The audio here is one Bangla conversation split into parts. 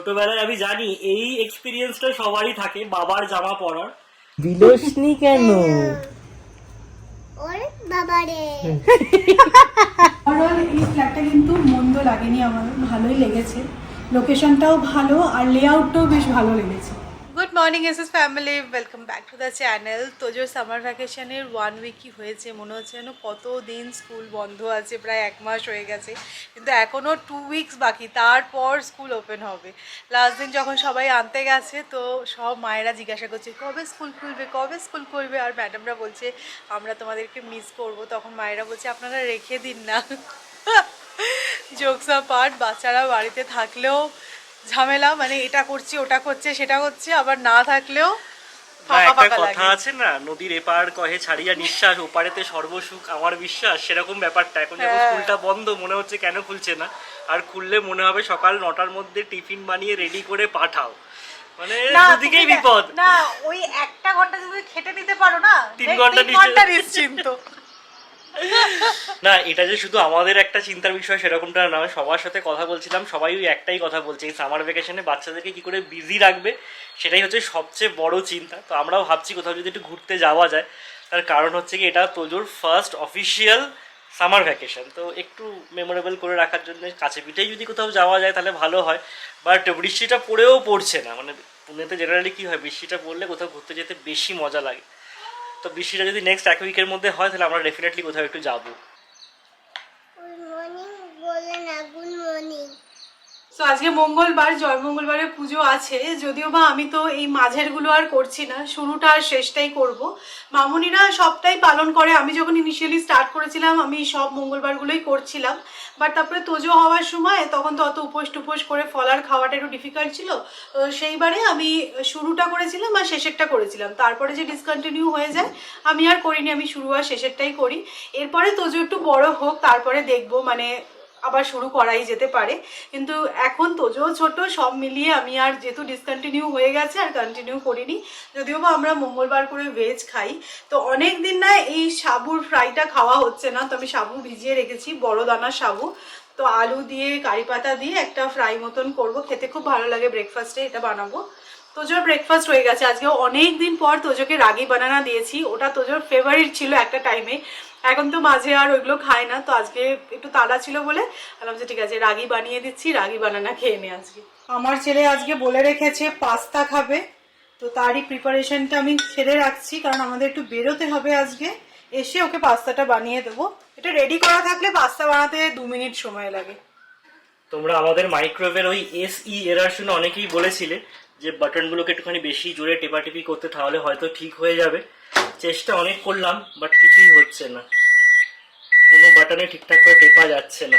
ছোটবেলায় আমি জানি এই এক্সপিরিয়েন্সটা সবারই থাকে বাবার জামা পরার। বিলোসনি কেন? ওরে বাবারে ওভারঅল এই ফ্ল্যাটটা কিন্তু মন্দ লাগেনি, আমার ভালোই লেগেছে। লোকেশনটাও ভালো আর লেআউটটাও বেশ ভালো লেগেছে। Good morning S S family, welcome back to the channel. তোজোর সামার ভ্যাকেশনের 1 উইকই হয়েছে, মনে হচ্ছে যেন কতদিন স্কুল বন্ধ আছে, প্রায় 1 মাস হয়ে গেছে, কিন্তু এখনও 2 উইকস বাকি, তারপর স্কুল ওপেন হবে। লাস্ট দিন যখন সবাই আনতে গেছে তো সব মায়েরা জিজ্ঞাসা করছে কবে স্কুল খুলবে, কবে স্কুল খুলবে, আর ম্যাডামরা বলছে আমরা তোমাদেরকে মিস করব। তখন মায়েরা বলছে আপনারা রেখে দিন না। জোকস পার্ট, বাচ্চারা বাড়িতে থাকলেও ঝামেলা, মানে এটা করছি ওটা করছে সেটা করছে, আবার না থাকলেও ফাঁকা একটা ফাঁকা কথা লাগে। আছে না, নদীর এপার কহে ছাড়িয়া নিঃশ্বাস, ওপারেতে সর্বসুখ আমার বিশ্বাস। সেরকম ব্যাপারটা এখন যখন হ্যাঁ। স্কুলটা বন্ধ মনে হচ্ছে কেন খুলছে না, আর খুললে মনে হবে সকাল 9টার মধ্যে টিফিন বানিয়ে রেডি করে পাঠাও। মানে না, দুদিকেই তুমি বিপদ। না, ওই 1 ঘন্টা যদি খেটে নিতে পারো না, 3 ঘন্টা 3 ঘন্টা নিশ্চিন্ত। না, এটা যে শুধু আমাদের একটা চিন্তার বিষয় সেরকমটা না, সবার সাথে কথা বলছিলাম, সবাই ওই একটাই কথা বলছে, এই সামার ভ্যাকেশনে বাচ্চাদেরকে কি করে বিজি রাখবে সেটাই হচ্ছে সবচেয়ে বড় চিন্তা। তো আমরাও ভাবছি কোথাও যদি একটু ঘুরতে যাওয়া যায়, তার কারণ হচ্ছে কি এটা তোজোর ফার্স্ট অফিসিয়াল সামার ভ্যাকেশন, তো একটু মেমোরেবল করে রাখার জন্য কাছে পিঠেই যদি কোথাও যাওয়া যায় তাহলে ভালো হয়। বাট বৃষ্টিটা পড়েও পড়ছে না, মানে পুনেতে জেনারেলি কী হয়, বৃষ্টিটা পড়লে কোথাও ঘুরতে যেতে বেশি মজা লাগে। তো বৃষ্টিটা যদি নেক্সট 1 উইকের মধ্যে হয় তাহলে আমরা ডেফিনেটলি কোথাও একটু যাবো। গুড মর্নিং বলে না, গুড মর্নিং। তো আজকে মঙ্গলবার, জয়মঙ্গলবারের পুজো আছে, যদিও বা আমি তো এই মাঝেরগুলো আর করছি না, শুরুটা আর শেষটাই করব। মামুনিরা সবটাই পালন করে, আমি যখন ইনিশিয়ালি স্টার্ট করেছিলাম আমি সব মঙ্গলবারগুলোই করছিলাম, বাট তারপরে তোজো হওয়ার সময় তখন তো অত উপোস টুপোস করে ফলার খাওয়াটা একটু ডিফিকাল্ট ছিল, তো সেইবারে আমি শুরুটা করেছিলাম আর শেষেরটা করেছিলাম। তারপরে যে ডিসকন্টিনিউ হয়ে যায় আমি আর করিনি, আমি শুরু আর শেষেরটাই করি। এরপরে তোজো একটু বড় হোক, তারপরে দেখবো, মানে আবার শুরু করাই যেতে পারে, কিন্তু এখন তোজো ছোট, সব মিলিয়ে আমি আর যেহেতু ডিসকন্টিনিউ হয়ে গেছে আর কন্টিনিউ করিনি। যদিও বা আমরা মঙ্গলবার করে ভেজ খাই, তো অনেক দিন না এই সাবুর ফ্রাইটা খাওয়া হচ্ছে না, তো আমি সাবু ভিজিয়ে রেখেছি, বড় দানা সাবু, তো আলু দিয়ে কারি পাতা দিয়ে একটা ফ্রাই মতন করব, খেতে খুব ভালো লাগে, ব্রেকফাস্টে এটা বানাবো। তোজোর ব্রেকফাস্ট হয়ে গেছে, আজকে অনেক দিন পর তোজোকে রাগি বানানা দিয়েছি, ওটা তোজোর ফেভারিট ছিল একটা টাইমে, এখন তো মাঝে আর ওইগুলো খায় না, তো আজকে একটু তাড়া ছিল বলে বললাম যে ঠিক আছে রাগি বানিয়ে দিচ্ছি, রাগি বানানা খেয়ে নে আজকে। আমার ছেলে আজকে বলে রেখেছে পাস্তা খাবে, তো তারই প্রিপারেশনটা আমি ছেড়ে রাখছি, কারণ আমাদের একটু বেরোতে হবে আজকে, এসে ওকে পাস্তাটা বানিয়ে দেবো। এটা রেডি করা থাকলে পাস্তা বানাতে 2 মিনিট সময় লাগে। তোমরা আমাদের মাইক্রোওয়েভের ওই SE এরার শুনে অনেকেই বলেছিলে যে বাটনগুলোকে একটুখানি বেশি জোরে টেপাটেপি করতে, তাহলে হয়তো ঠিক হয়ে যাবে। চেষ্টা অনেক করলাম বাট কিছুই হচ্ছে না, কোনো বাটনে ঠিকঠাক করে টেপা যাচ্ছে না।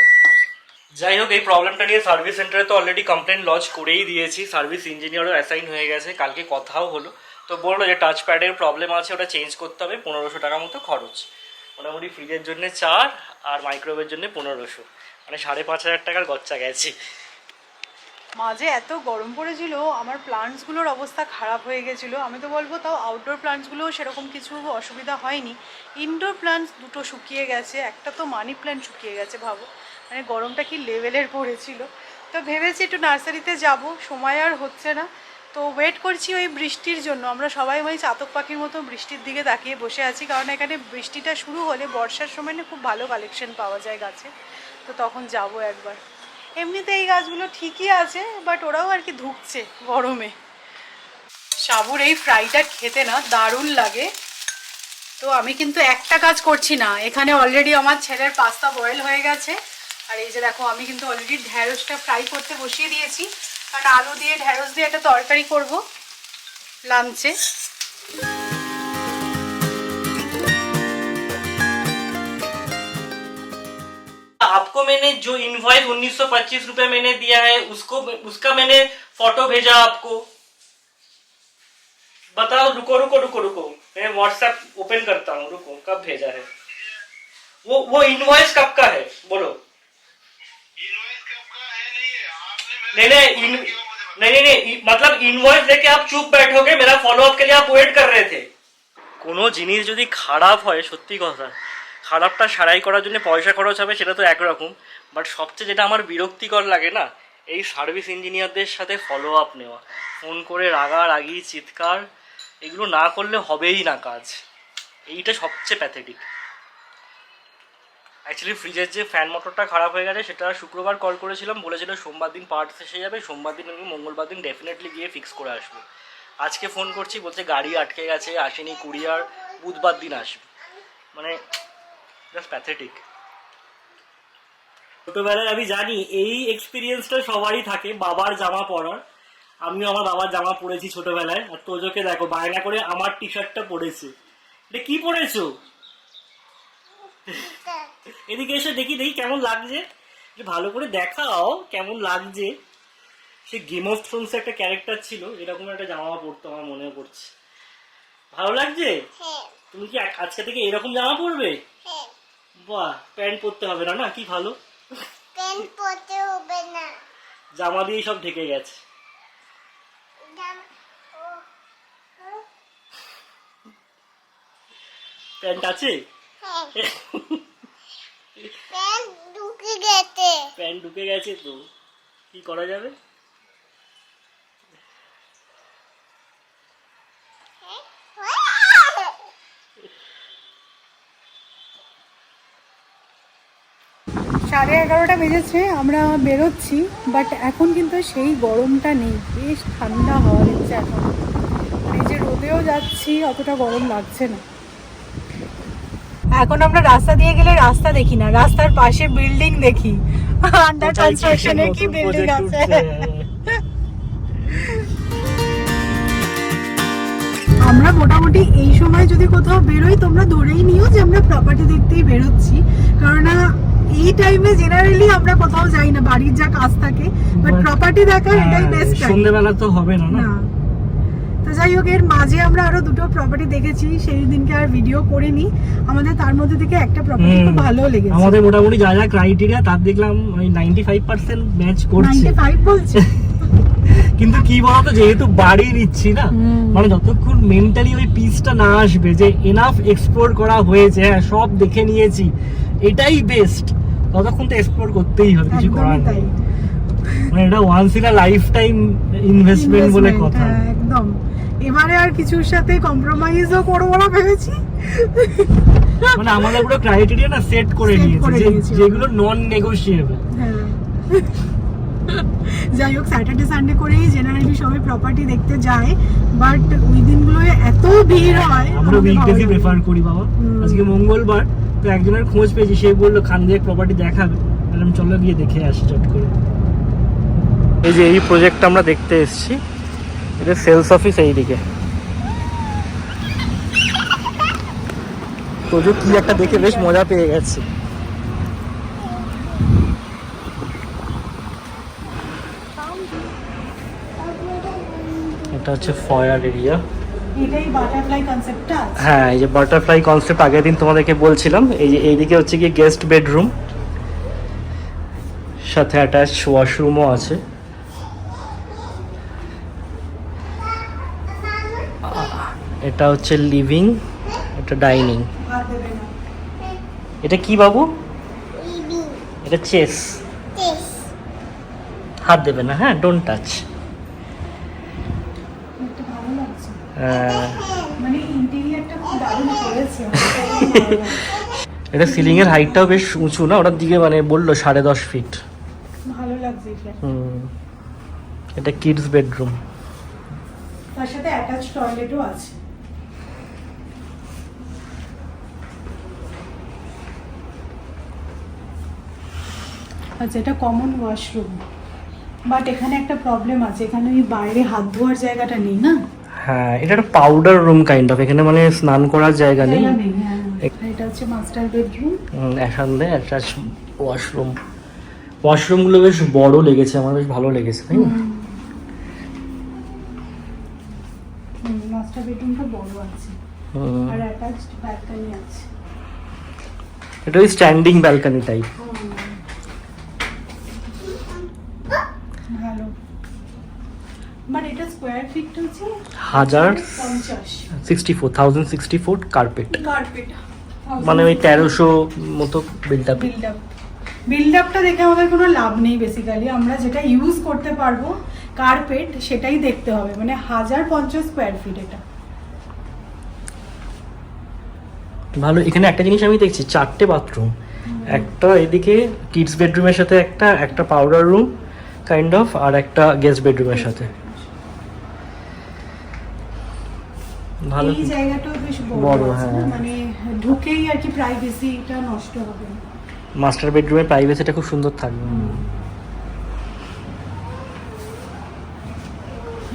যাই হোক, এই প্রবলেমটা নিয়ে সার্ভিস সেন্টারে তো অলরেডি কমপ্লেন লজ করেই দিয়েছি, সার্ভিস ইঞ্জিনিয়ারও অ্যাসাইন হয়ে গেছে, কালকে কথাও হলো। তো বললো যে টাচ প্যাডের প্রবলেম আছে, ওটা চেঞ্জ করতে হবে, 1500 টাকা মতো খরচ। মোটামুটি ফ্রিজের জন্য 4 আর মাইক্রোওয়েভের জন্য 1500, মানে 5500 টাকার গচ্চা গেছে। মাঝে এত গরম পড়েছিল, আমার প্লান্টসগুলোর অবস্থা খারাপ হয়ে গেছিলো। আমি তো বলবো তাও আউটডোর প্লান্টসগুলো সেরকম কিছু অসুবিধা হয়নি, ইনডোর প্লান্টস দুটো শুকিয়ে গেছে, একটা তো মানি প্ল্যান্ট শুকিয়ে গেছে, ভাবো মানে গরমটা কি লেভেলের পড়েছিল। তো ভেবেছি একটু নার্সারিতে যাব, সময় আর হচ্ছে না, তো ওয়েট করছি ওই বৃষ্টির জন্য। আমরা সবাই ওই চাতক পাখির মতো বৃষ্টির দিকে তাকিয়ে বসে আছি, কারণ এখানে বৃষ্টিটা শুরু হলে বর্ষার সময় না খুব ভালো কালেকশন পাওয়া যায় গাছে, তো তখন যাব একবার। এমনিতে এই গাছগুলো ঠিকই আছে, বাট ওরাও আর কি ধুকছে গরমে। সাবুর এই ফ্রাইটা খেতে না দারুণ লাগে। তো আমি কিন্তু একটা কাজ করছি না, এখানে অলরেডি আমার ছেলের পাস্তা বয়েল হয়ে গেছে, আর এই যে দেখো আমি কিন্তু অলরেডি ঢ্যাঁড়সটা ফ্রাই করতে বসিয়ে দিয়েছি, কারণ আলু দিয়ে ঢ্যাঁড়স দিয়ে একটা তরকারি করব লাঞ্চে। आपको मैंने जो इनवॉइस 1925 रुपए मैंने दिया है उसका मैंने फोटो भेजा आपको, बताओ। रुको रुको रुको रुको, मैं व्हाट्सएप ओपन करता हूँ, रुको, कब भेजा है वो इनवॉइस कब का है बोलो। नहीं नहीं नहीं नहीं, मतलब इनवॉइस लेके आप चुप बैठोगे, मेरा फॉलो अप के लिए आप वेट कर रहे थे। কোনো জিনিস যদি খারাপ হয়, সত্যি কথা, খারাপটা সারাই করার জন্য পয়সা খরচ হবে সেটা তো একরকম, বাট সবচেয়ে যেটা আমার বিরক্তিকর লাগে না, এই সার্ভিস ইঞ্জিনিয়ারদের সাথে ফলো আপ নেওয়া, ফোন করে রাগারাগি চিৎকার, এগুলো না করলে হবেই না কাজ। এইটা সবচেয়ে প্যাথেটিক। অ্যাকচুয়ালি ফ্রিজের যে ফ্যান মোটরটা খারাপ হয়ে গেছে সেটা শুক্রবার কল করেছিলাম, বলেছিল সোমবার দিন পার্টস এসে যাবে, সোমবার দিন আমি মঙ্গলবার দিন ডেফিনেটলি গিয়ে ফিক্স করে আসবো। আজকে ফোন করছি, বলছে গাড়ি আটকে গেছে, আসেনি কুরিয়ার, বুধবার দিন আসবে। মানে জাস্ট প্যাথেটিক। ছোটবেলায় আমি জানি এই এক্সপিরিয়েন্সটা সবারই থাকে, বাবার জামা পরার। আমিও আমার বাবার জামা পরেছি ছোটবেলায়। আর তোজোকে দেখো বায়না করে আমার টি শার্টটা পরেছে। এটা কি পরেছো? এদিকে এসে দেখি দেখি কেমন লাগছে, ভালো করে দেখাও কেমন লাগছে। সে গেম অফ থ্রোনস একটা ক্যারেক্টার ছিল, এরকম একটা জামা পরতো, আমার মনে পড়ছে। ভালো লাগছে? হ্যাঁ তুমি কি আজকে থেকে এরকম জামা পরবে? হ্যাঁ। বাহ, প্যান্ট পরতে হবে না? না কি ভালো, প্যান্ট পরতে হবে না, জামা দিয়ে সব ঢেকে গেছে। প্যান্ট আছে? হ্যাঁ প্যান্ট ঢুকে গেছে। প্যান্ট ঢুকে গেছে তো কি করা যাবে? সাড়ে 11টা বেজেছে, আমরা বেরোচ্ছি, বাট এখন কিন্তু সেই গরমটা নেই, বেশ ঠান্ডা হাওয়া দিচ্ছে এখন। এই যে রোদেও যাচ্ছি, অতটা গরম লাগছে না। এখন আমরা রাস্তা দিয়ে গেলে রাস্তা দেখি না, রাস্তার পাশে বিল্ডিং দেখি, আন্ডার কনস্ট্রাকশনে কি বিল্ডিং আছে। আমরা মোটামুটি এই সময় যদি কোথাও বেরোই, তোমরা ধরেই নিও যে আমরা প্রপার্টি দেখতেই বেরোচ্ছি, কারণ এই টাইমে জেনারেলি আমরা কোথাও যাই না, বাড়ির যা কাজ থাকে, বাট প্রপার্টি দেখার এটাই বেস্ট টাইম। সন্ধ্যেবেলা তো হবে না না। তো যাই হোক, এর মাঝে আমরা আরো দুটো প্রপার্টি দেখেছি, সেই দিনকে আর ভিডিও করিনি। আমাদের তার মধ্যে থেকে একটা প্রপার্টি খুব ভালো লেগেছে। আমাদের মোটামুটি যা যা ক্রাইটেরিয়া তার দেখলাম ওই 95% ম্যাচ করছে। 95 বলছে। কিন্তু কি বলতো, যেহেতু বাড়ি নিচ্ছি না, মানে যতক্ষণ মেন্টালি ওই পিসটা না আসবে যে এনাফ এক্সপ্লোর করা হয়েছে, হ্যাঁ সব দেখে নিয়েছি, এটাই বেস্ট, ততক্ষণ তো এক্সপ্লোর করতেই হবে, কিছু করার একদমই তাই। নেই। মানে এটা once in a lifetime investment বলে কথা। হ্যাঁ, একদম। এবারে আর কিছুর সাথে কম্প্রোমাইজও করবো না ভেবেছি। মানে আমাদের পুরো ক্রাইটেরিয়া না সেট করে নিয়েছি, যেগুলো নন নেগোশিয়েবল। হ্যাঁ। যাই হোক, স্যাটারডে সানডে করেই জেনারেলি সবাই প্রপার্টি দেখতে যায়, বাট ওই দিনগুলোয় এত ভিড় হয়। আমরা উইকডেজই প্রেফার করি বাবা। আজকে মঙ্গলবার, তো একজনের খোঁজ পেয়েছি, সে বললো খানদের প্রপার্টি দেখাবে, বললাম চলো গিয়ে দেখে আসি চট করে। এই যে এই প্রজেক্টটা আমরা দেখতে এসেছি, এটা সেলস অফিস এইদিকে। তো যে কি একটা দেখে বেশ মজা পেয়ে গেছে। এটা হচ্ছে ফয়ার এরিয়া। এটাই বাটারফ্লাই কনসেপ্টটা। হ্যাঁ, এই যে বাটারফ্লাই কনসেপ্ট আগের দিন তোমাদেরকে বলছিলাম। এই যে এইদিকে হচ্ছে কি গেস্ট বেডরুম, সাথে অ্যাটাচ ওয়াশরুমও আছে। এটা হচ্ছে লিভিং, এটা ডাইনিং। ভাত দেবে না। এটা কি বাবু? ইভিং এটা চেস। টেস হাত দেবে না, হ্যাঁ, ডোন্ট টাচ। একটু ভালো লাগছে, হ্যাঁ, মানে ইন্টেরিয়রটা খুব দারুণ করেছে। এটা সিলিং এর হাইটটাও বেশ উঁচু না, ওটার দিকে মানে বললো 10.5 ফিট। ভালো লাগছে এটা। এটা কিডস বেডরুম। তার সাথে অ্যাটাচ টয়লেটও আছে। আচ্ছা, এটা কমন ওয়াশরুম, বাট এখানে একটা প্রবলেম আছে, এখানে ওই বাইরে হাত ধোয়ার জায়গাটা নেই না। হ্যাঁ, এটা একটা পাউডার রুম কাইন্ড অফ, এখানে মানে স্নান করার জায়গা নেই। জায়গা নেই, হ্যাঁ। এটা হচ্ছে মাস্টার বেডরুম। এখানে অ্যাটাচ ওয়াশরুম। ওয়াশরুমগুলো বেশ বড় লেগেছে আমার, বেশ ভালো লেগেছে, তাই না? মাস্টার বেডরুমটা বড় আছে, আর অ্যাটাচড ব্যালকনি আছে। এটা ওই স্ট্যান্ডিং ব্যালকনি টাইপ। ভালো, বাট এটা স্কোয়ার ফিট হচ্ছে 1064 কার্পেট, কার্পেট, মানে ওই 1300 মতো build up. Build up. Build আপটা দেখে আমাদের কোনো লাভ নেই। বেসিক্যালি আমরা যেটা ইউজ করতে পারবো কার্পেট সেটাই দেখতে হবে, মানে 1050 স্কোয়ার ফিট এটা। ভালো। এখানে একটা জিনিস আমি দেখছি, 4টে বাথরুম, একটা এদিকে কিডস বেডরুমের সাথে একটা পাউডার রুম কাইন্ড অফ, আর একটা গেস্ট বেডরুমের সাথে। ভালো। এই জায়গাটাও বেশ বড়, বড় আছে না, হ্যাঁ। মানে ঢুকেই আর কি প্রাইভেসিটা নষ্ট হবে না। মাস্টার বেডরুমের প্রাইভেসিটা খুব সুন্দর থাকবে।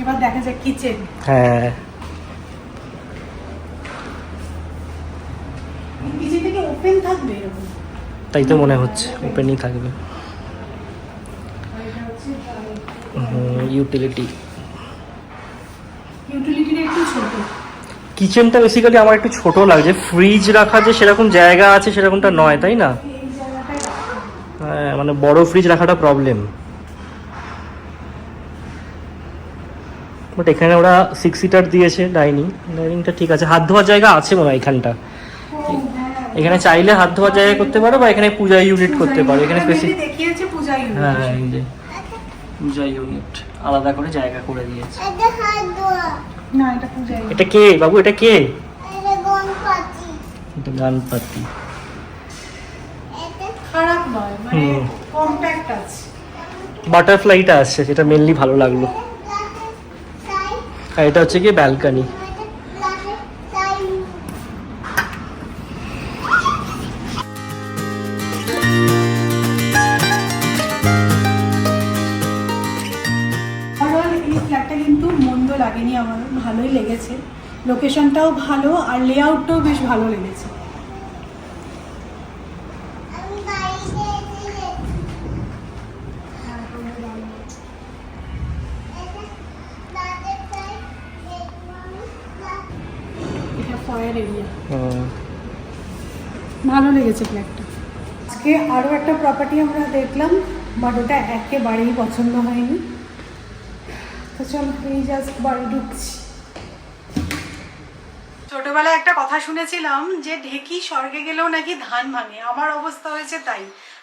এবার দেখা যাক কিচেন। হ্যাঁ, কিচেন থেকে ওপেন থাকবে এরকম। তাই তো মনে হচ্ছে ওপেনই থাকবে। আর এটা হচ্ছে ইউটিলিটি। ইউটিলিটিটা একটু ছোট। কিচেনটা বেসিক্যালি আমার একটু ছোট লাগছে, ফ্রিজ রাখা যে সেরকম জায়গা আছে সেরকমটা নয়, তাই না? এই জায়গাটায় রাখতে হবে। হ্যাঁ, মানে বড় ফ্রিজ রাখাটা প্রবলেম। বাট এখানে ওরা 6 সিটার দিয়েছে ডাইনিংটা ঠিক আছে। হাত ধোয়ার জায়গা আছে মনে হয় এখানটা। এখানে চাইলে হাত ধোয়ার জায়গা করতে পারো, বা এখানে পূজা ইউনিট করতে পারো। এখানে স্পেসিফিক দেখিয়েছে পূজা ইউনিট। হ্যাঁ, এই যে পূজা ইউনিট আলাদা করে জায়গা করে দিয়েছে। এটা হাত ধোয়া। না এটা পূজা ইউনিট। এটা কে বাবু, এটা কে? এটা গণপতি। এটা গানপাতি। এটা খারাপ নয়, মানে হুম। কম্প্যাক্ট আছে। বাটারফ্লাইটা আসছে, যেটা মেনলি ভালো লাগলো। গ্লাসের সাইজ, আর এটা হচ্ছে কি ব্যালকনি। এটা গ্লাসের সাইজ। ওভারঅল এই ফ্ল্যাটটা কিন্তু মন্দ লাগেনি আমার, ভালোই লেগেছে। লোকেশনটাও ভালো আর লেআউটটাও বেশ ভালো লেগেছে। আমি বাড়িতে এসে গ্লাসের সাইজ, এটা ফয়ার এরিয়া, হুম। ভালো লেগেছে ফ্ল্যাটটা। আজকে আরও একটা প্রপার্টি আমরা দেখলাম, বাট ওটা একেবারেই পছন্দ হয়নি। তো চল, এই জাস্ট বাড়ি ঢুকছি। ছোটবেলায় একটা কথা শুনেছিলাম যে ঢেকি স্বর্গে গেলেও নাকি ধান ভাঙে। আমার অবস্থা হয়েছে তাই।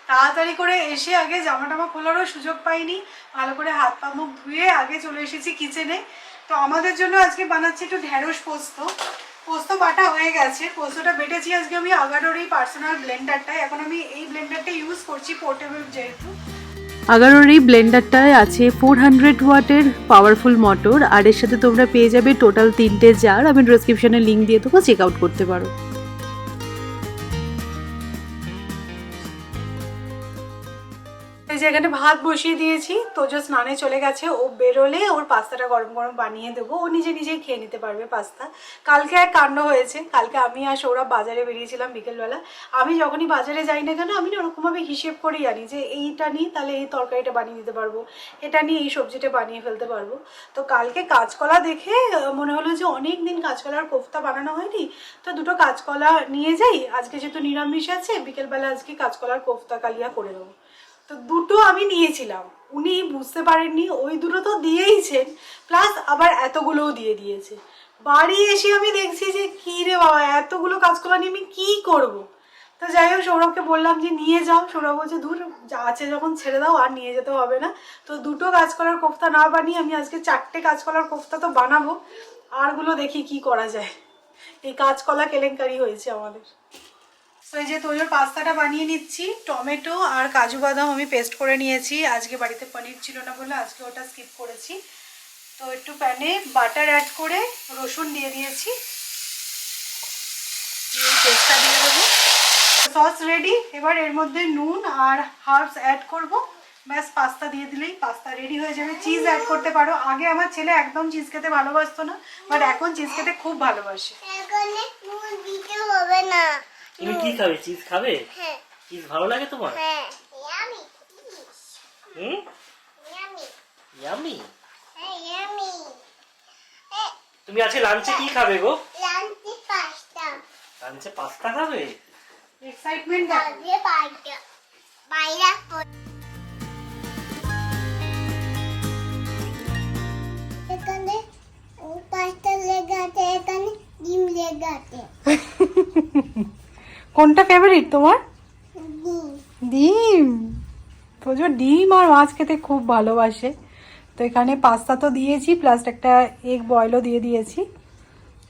তাড়াতাড়ি করে এসে আগে জামা টামা খোলারও সুযোগ পাইনি, ভালো করে হাত পা মুখ ধুয়ে আগে চলে এসেছি কিচেনে। তো আমাদের জন্য আজকে বানাচ্ছি একটু ঢেঁড়স পোস্ত। পোস্ত বাটা হয়ে গেছে, পোস্তটা বেটেছি আজকে আমি আগাডোর এই পার্সোনাল ব্লেন্ডারটায়। এখন আমি এই ব্লেন্ডারটা ইউজ করছি, পোর্টেবল যেহেতু। আগারোর এই ব্লেন্ডারটায় আছে 400 ওয়াটের পাওয়ারফুল মোটর, আর এর সাথে তোমরা পেয়ে যাবে টোটাল 3টে জার। আমি ডেসক্রিপশনে লিঙ্ক দিয়ে দেবো, চেক আউট করতে পারো। এই যে এখানে ভাত বসিয়ে দিয়েছি, তোজো স্নানে চলে গেছে। ও বেরোলে ওর পাস্তাটা গরম গরম বানিয়ে দেবো, ও নিজে নিজেই খেয়ে নিতে পারবে পাস্তা। কালকে এক কাণ্ড হয়েছে, কালকে আমি আর সৌরভ বাজারে বেরিয়েছিলাম বিকেলবেলা। আমি যখনই বাজারে যাই না কেন, আমি না ওরকমভাবে হিসেব করেই আনি যে এইটা নিই তাহলে এই তরকারিটা বানিয়ে দিতে পারবো, এটা নিয়ে এই সবজিটা বানিয়ে ফেলতে পারবো। তো কালকে কাঁচকলা দেখে মনে হলো যে অনেক দিন কাঁচকলার কোফতা বানানো হয়নি, তো দুটো কাঁচকলা নিয়ে যাই। আজকে যেহেতু নিরামিষ আছে, বিকেলবেলা আজকে কাঁচকলার কোফতা কালিয়া করে দেবো। তো দুটো আমি নিয়েছিলাম, উনি বুঝতে পারেননি, ওই দুটো তো দিয়েইছেন, প্লাস আবার এতগুলোও দিয়ে দিয়েছে। বাড়ি এসে আমি দেখছি যে কী রে বাবা, এতগুলো কাঁচকলা নিয়ে আমি কী করবো। তো যাই হোক, সৌরভকে বললাম যে নিয়ে যাও। সৌরভ বলছে দূর, যা আছে যখন ছেড়ে দাও, আর নিয়ে যেতে হবে না। তো দুটো কাঁচকলার কোফতা না বানিয়ে আমি আজকে 4টে কাঁচকলার কোফতা তো বানাবো, আরগুলো দেখি কি করা যায়। এই কাঁচকলা কেলেঙ্কারি হয়েছে আমাদের। তো এই যে তোজোর পাস্তাটা বানিয়ে নিচ্ছি। টমেটো আর কাজু বাদাম আমি পেস্ট করে নিয়েছি। আজকে বাড়িতে পনির ছিল না বলে আজকে ওটা স্কিপ করেছি। তো একটু প্যানে বাটার অ্যাড করে রসুন দিয়ে দিয়েছি, পেস্টটা দিয়ে দেবো। Sauce ready. এবার এর মধ্যে নুন আর হার্বস অ্যাড করব, ব্যাস পাস্তা দিয়ে দিলেই পাস্তা রেডি হয়ে যাবে। চিজ অ্যাড করতে পারো। আগে আমার ছেলে একদম চিজ খেতে ভালোবাসতো না, বাট এখন চিজ খেতে খুব ভালোবাসে। এখানে নুন দিতে হবে না। তুমি কি খাবে? চিজ খাবে? হ্যাঁ চিজ ভালো লাগে তোমার? হ্যাঁ, ইয়ামি হুম, ইয়ামি ইয়ামি। হ্যাঁ ইয়ামি। তুমি আজকে লাঞ্চে কি খাবে গো? লাঞ্চে পাস্তা। লাঞ্চে পাস্তা খাবে? এক্সাইটমেন্ট আগে পাস্তা বাইরা এখানে পাস্তা লেগে আছে, এখানে ডিম লেগে আছে। কোনটা ফেভারিট তোমার? ডিম ডিম, প্রচুর ডিম আর মাছ খেতে খুব ভালোবাসে। তো এখানে পাস্তা তো দিয়েছি, প্লাস একটা এগ বয়েলও দিয়ে দিয়েছি,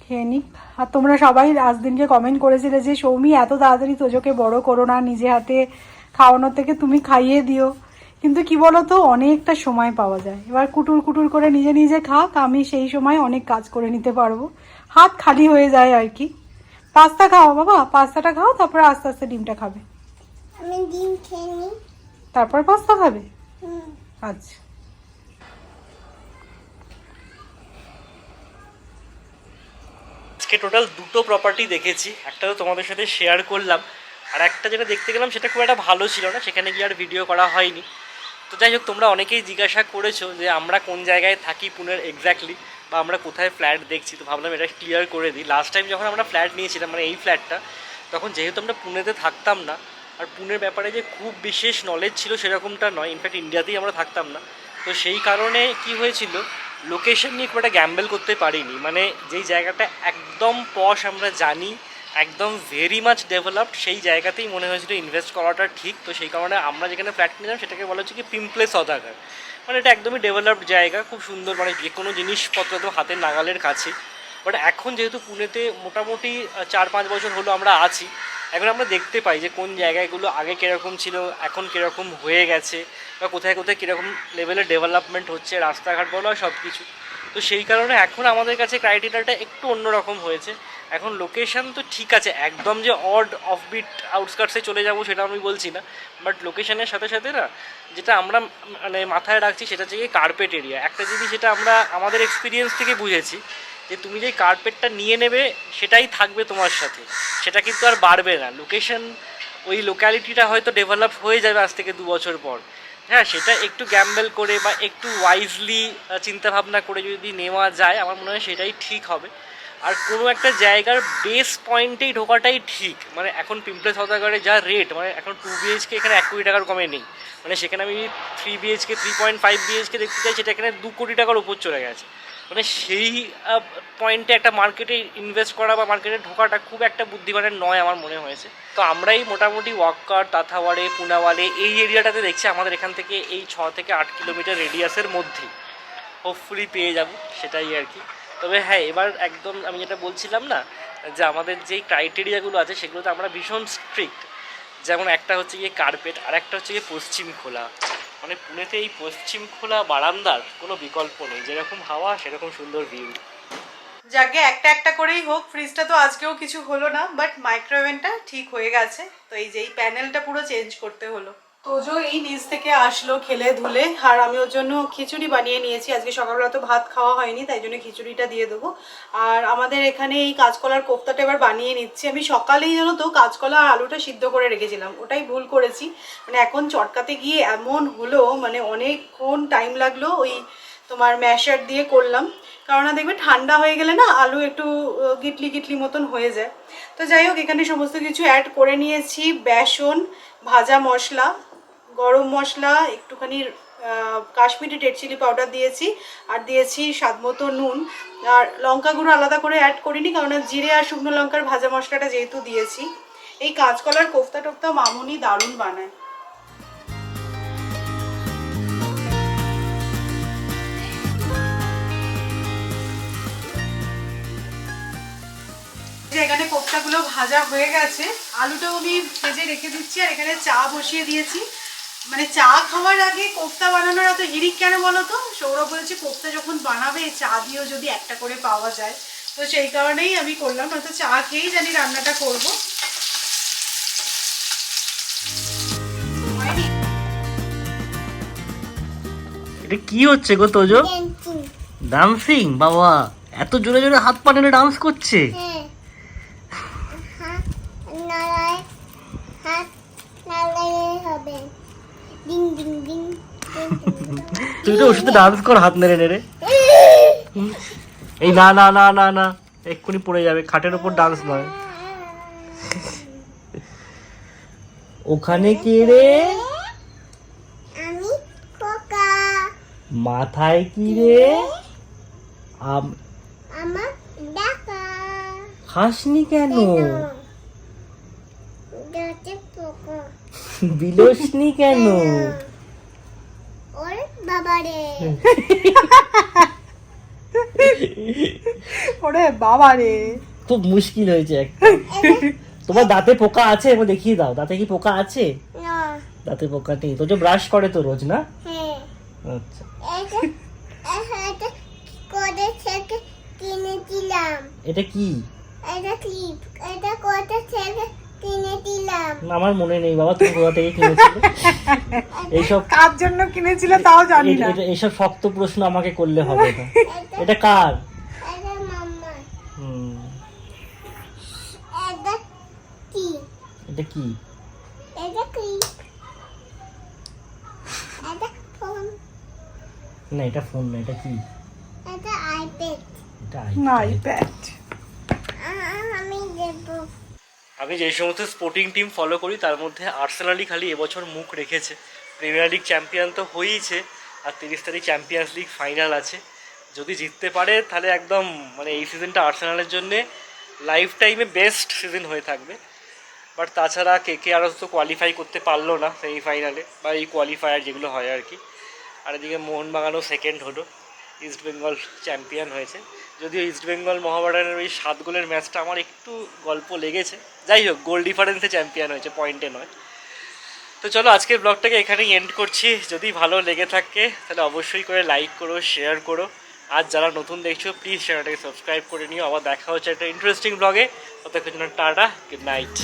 খেয়ে নিক। আর তোমরা সবাই আজ দিনকে কমেন্ট করেছিলে যে সৌমি এত তাড়াতাড়ি তোজোকে বড় করো না, নিজে হাতে খাওয়ানোর থেকে তুমি খাইয়ে দিও। কিন্তু কি বলো তো, অনেকটা সময় পাওয়া যায়। এবার কুটুর কুটুর করে নিজে নিজে খাক, আমি সেই সময় অনেক কাজ করে নিতে পারবো, হাত খালি হয়ে যায় আর কি। পাস্তা খাও বাবা, পাস্তাটা খাও, তারপরে আস্তে আস্তে ডিমটা খাবে, আমি ডিম খেয়ে নিই। তারপর পাস্তা খাবে। হুম। আচ্ছা, আজকে টোটাল দুটো প্রপার্টি দেখেছি, একটা তো তোমাদের সাথে শেয়ার করলাম, আর একটা যেটা দেখতে গেলাম সেটা খুব একটা ভালো ছিল না, সেখানে গিয়ে আর ভিডিও করা হয়নি। তো যাই হোক, তোমরা অনেকেই জিজ্ঞাসা করেছো যে আমরা কোন জায়গায় থাকি পুনের এক্স্যাক্টলি, বা আমরা কোথায় ফ্ল্যাট দেখছি। তো ভাবলাম এটা ক্লিয়ার করে দিই। লাস্ট টাইম যখন আমরা ফ্ল্যাট নিয়েছিলাম, মানে এই ফ্ল্যাটটা, তখন যেহেতু আমরা পুনেতে থাকতাম না, আর পুনের ব্যাপারে যে খুব বিশেষ নলেজ ছিল সেরকমটা নয়, ইনফ্যাক্ট ইন্ডিয়াতেই আমরা থাকতাম না, তো সেই কারণে কি হয়েছিল, লোকেশন নিয়ে খুব একটা গ্যাম্বেল করতে পারিনি। মানে যেই জায়গাটা একদম পশ আমরা জানি, একদম ভেরি মাচ ডেভেলপড, সেই জায়গাতেই মনে হয়েছিল ইনভেস্ট করাটা ঠিক। তো সেই কারণে আমরা যেখানে ফ্ল্যাট নিলাম সেটাকে বলা হচ্ছে কি পিম্পলে সদাগর। মানে এটা একদমই ডেভেলপড জায়গা, খুব সুন্দর, মানে যে কোনো জিনিসপত্র তো হাতের নাগালের কাছে। বাট এখন যেহেতু পুনেতে মোটামুটি 4-5 বছর হলো আমরা আছি, এখন আমরা দেখতে পাই যে কোন জায়গাগুলো আগে কীরকম ছিল, এখন কীরকম হয়ে গেছে, বা কোথায় কোথায় কীরকম লেভেলের ডেভেলপমেন্ট হচ্ছে, রাস্তাঘাট বলো সব কিছু। তো সেই কারণে এখন আমাদের কাছে ক্রাইটেরিয়াটা একটু অন্যরকম হয়েছে। এখন লোকেশন তো ঠিক আছে, একদম যে অড অফবিট আউটস্কার্টসে চলে যাব সেটা আমি বলছি না, বাট লোকেশনের সাথে সাথে না যেটা আমরা মানে মাথায় রাখছি সেটা হচ্ছে কার্পেট এরিয়া। একটা জিনিস যেটা আমরা আমাদের এক্সপিরিয়েন্স থেকে বুঝেছি, যে তুমি যেই কার্পেটটা নিয়ে নেবে সেটাই থাকবে তোমার সাথে, সেটা কিন্তু আর বাড়বে না। লোকেশন, ওই লোক্যালিটিটা হয়তো ডেভেলপ হয়ে যাবে আজ থেকে 2 বছর পর, হ্যাঁ, সেটা একটু গ্যাম্বেল করে বা একটু ওয়াইজলি চিন্তাভাবনা করে যদি নেওয়া যায়, আমার মনে হয় সেটাই ঠিক হবে। আর কোনো একটা জায়গার বেস পয়েন্টেই ঢোকাটাই ঠিক। মানে এখন পিম্পলে সওদাগরে যা রেট, মানে এখন 2 BHK এখানে 1 কোটি টাকার কমে নেই। মানে সেখানে আমি 3 BHK 3.5 BHK দেখতে চাই, সেটা এখানে 2 কোটি টাকার উপর চলে গেছে। মানে সেই পয়েন্টে একটা মার্কেটে ইনভেস্ট করা বা মার্কেটে ঢোকাটা খুব একটা বুদ্ধিমানের নয় আমার মনে হয়েছে। তো আমরাই মোটামুটি ওয়াক্কার, তাথাওয়াড়ে, পুনাওয়ালে এই এরিয়াটাতে দেখছি আমাদের এখান থেকে এই 6 থেকে 8 কিলোমিটার রেডিয়াসের মধ্যেই হোপফুলি পেয়ে যাব, সেটাই আর কি। তবে হ্যাঁ, এবার একদম আমি যেটা বলছিলাম না, যে আমাদের যেই ক্রাইটেরিয়াগুলো আছে সেগুলোতে আমরা ভীষণ স্ট্রিক্ট। যেমন একটা হচ্ছে গিয়ে কার্পেট, আর একটা হচ্ছে গিয়ে পশ্চিম খোলা। মানে পুনেতে এই পশ্চিম খোলা বারান্দার কোনো বিকল্প নেই, যেরকম হাওয়া সেরকম সুন্দর ভিউ। যাকে একটা একটা করেই হোক, ফ্রিজটা তো আজকেও কিছু হলো না, বাট মাইক্রোওভেনটা ঠিক হয়ে গেছে। তো এই যে এই প্যানেলটা পুরো চেঞ্জ করতে হলো। তোজো এই নিচ থেকে আসলো খেলে ধুলে, আর আমি ওর জন্য খিচুড়ি বানিয়ে নিয়েছি। আজকে সকালবেলা তো ভাত খাওয়া হয়নি, তাই জন্য খিচুড়িটা দিয়ে দেবো। আর আমাদের এখানে এই কাঁচকলার কোফতাটা এবার বানিয়ে নিচ্ছি। আমি সকালেই জানো তো কাঁচকলা আর আলুটা সিদ্ধ করে রেখেছিলাম, ওটাই ভুল করেছি। মানে এখন চটকাতে গিয়ে এমন হলো, মানে অনেকক্ষণ টাইম লাগলো। ওই তোমার ম্যাশার দিয়ে করলাম, কারণ দেখবে ঠান্ডা হয়ে গেলে না আলু একটু গিটলি গিটলি মতন হয়ে যায়। তো যাই হোক, এখানে সমস্ত কিছু অ্যাড করে নিয়েছি। বেসন, ভাজা মশলা, গরম মশলা, একটুখানি কাশ্মীরি রেড চিলি পাউডার দিয়েছি, আর দিয়েছি স্বাদ মতো নুন। আর লঙ্কা গুঁড়ো আলাদা করে অ্যাড করিনি, কারণ জিরে আর শুকনো লঙ্কার ভাজা মশলাটা যেহেতু দিয়েছি। এই কাঁচকলার কোফতা টোফতা মামুনি দারুণ বানায়। এখানে কোফতাগুলো ভাজা হয়ে গেছে, আলুটাও আমি ভেজে রেখে দিচ্ছি। আর এখানে চা বসিয়ে দিয়েছি। মানে চা খাওয়ার আগে কোফতা বানানোর এত হিড়িক কেন বলো তো? সৌরভ বলেছে কোফতা যখন বানাবে চা দিয়েও যদি একটা করে পাওয়া যায়, তো সেই কারণেই আমি করলাম, নয়তো চা খেয়েই জানি রান্নাটা করবো। এটা কি হচ্ছে গো তোজো? ডান্সিং? বাবা, এত জোরে জোরে হাত পা টেনে ডান্স করছে। হ্যাঁ, নাড়ায়, হাত নাড়ালে হবে। Ding ding ding ding ding. তুই তো ওর সাথে ডান্স কর হাত নেড়ে নেড়ে। এই না না না না না, এক্ষুনি পড়ে যাবে, খাটের ওপর ডান্স নয়। ওখানে কে রে? আমি খোকা। মাথায় কি রে? আমার ডাকা। হাসনি কেন? যাতে পোকা। বিলোসনি কেন? ওর বাবারে ওরে বাবা রে, খুব মুশকিল হয়েছে একটা। তোমার দাঁতে পোকা আছে? এবার দেখিয়ে দাও, দাঁতে কি পোকা আছে? না দাঁতে পোকা নেই তো? যে ব্রাশ করে তো রোজ, না? হ্যাঁ আচ্ছা, এটা এটা কোথা থেকে কিনেছিলাম? এটা কি? এটা ক্লিপ, এটা কোথা থেকে কিনেছিলাম? না, আমার মনে নেই বাবা, তুমি কোথা থেকে কিনেছিলে? এইসব কার জন্য কিনেছিল তাও জানি না। এইসব শক্ত প্রশ্ন আমাকে করলে হবে না। এটা কার? এটা মাম্মা। হুম, এটা কি? এটা কি? এটা ক্লিপ, এটা ফোন, না, এটা ফোন না, এটা কি? এটা আইপ্যাড। এটা না, iPad। iPad। আমি দেবো। আমি যে সমস্ত স্পোর্টিং টিম ফলো করি তার মধ্যে আর্সেনালই খালি এবছর মুখ রেখেছে। প্রিমিয়ার লিগ চ্যাম্পিয়ন তো হয়েইছে, আর 30 তারিখ চ্যাম্পিয়ন্স লিগ ফাইনাল আছে। যদি জিততে পারে তাহলে একদম মানে এই সিজনটা আর্সেনালের জন্যে লাইফ টাইমে বেস্ট সিজন হয়ে থাকবে। বাট তাছাড়া কে আরও তো কোয়ালিফাই করতে পারলো না সেমিফাইনালে, বা এই কোয়ালিফায়ার যেগুলো হয় আর কি। আর এদিকে মোহনবাগানও সেকেন্ড হলো, ইস্টবেঙ্গল চ্যাম্পিয়ন হয়েছে। যদিও ইস্টবেঙ্গল মোহামেডানের ওই 7 গোলের ম্যাচটা আমার একটু গল্প লেগেছে। যাই হোক, গোল ডিফারেন্সে চ্যাম্পিয়ন হয়েছে, পয়েন্টে নয়। তো চলো আজকের ব্লগটাকে এখানেই এন্ড করছি। যদি ভালো লেগে থাকে তাহলে অবশ্যই করে লাইক করো, শেয়ার করো। আর যারা নতুন দেখছো প্লিজ চ্যানেলটাকে সাবস্ক্রাইব করে নিও। আবার দেখা হচ্ছে একটা ইন্টারেস্টিং ব্লগে। ততক্ষণ জন্য টাটা, গুড নাইট।